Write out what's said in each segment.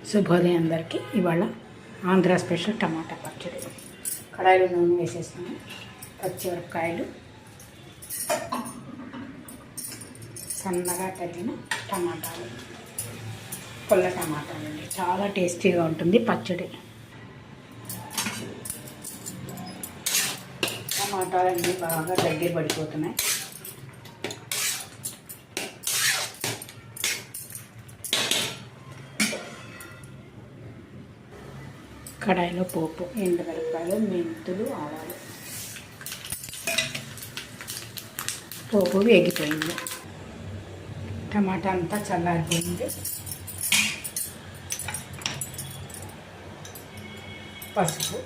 శుభోదయం అందరికీ. ఇవాళ ఆంధ్ర స్పెషల్ టమాటా పచ్చడి. కడాయిలో నూనె వేసేస్తాము. పచ్చిమిరపకాయలు, సన్నగా తరిగిన టమాటాలు, పుల్ల టమాటాలు అండి. చాలా టేస్టీగా ఉంటుంది పచ్చడి. టమాటాలన్నీ బాగా దగ్గర పడిపోతున్నాయి. కడాయిలో పోపు, ఎండుమిరపకాయలు, మెంతులు, ఆవాలు. పోపు వేగిపోయింది. టమాటా అంతా చల్లారిపోయింది. పసుపు,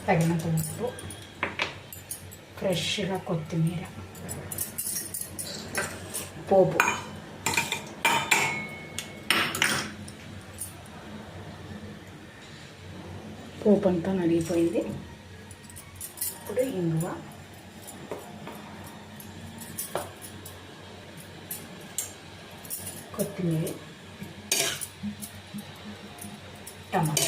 తగినంత ఉప్పు, ఫ్రెష్గా కొత్తిమీర, పోపు, పోపు అంతా నలిగిపోయింది. ఇప్పుడు ఇంగువ, కొత్తిమీర, టమాటా,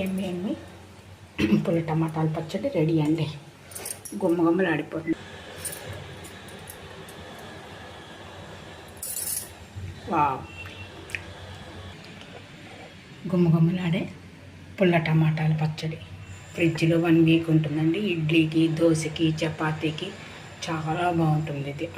ఎమ్మి పుల్ల టమాటాల పచ్చడి రెడీ అండి. గుమ్మగుమ్మలాడిపోతుంది. గుమ్మగుమ్మలాడే పుల్ల టమాటాల పచ్చడి ఫ్రిడ్జ్లో 1 వీక్ ఉంటుందండి. ఇడ్లీకి, దోశకి, చపాతీకి చాలా బాగుంటుంది ఇది.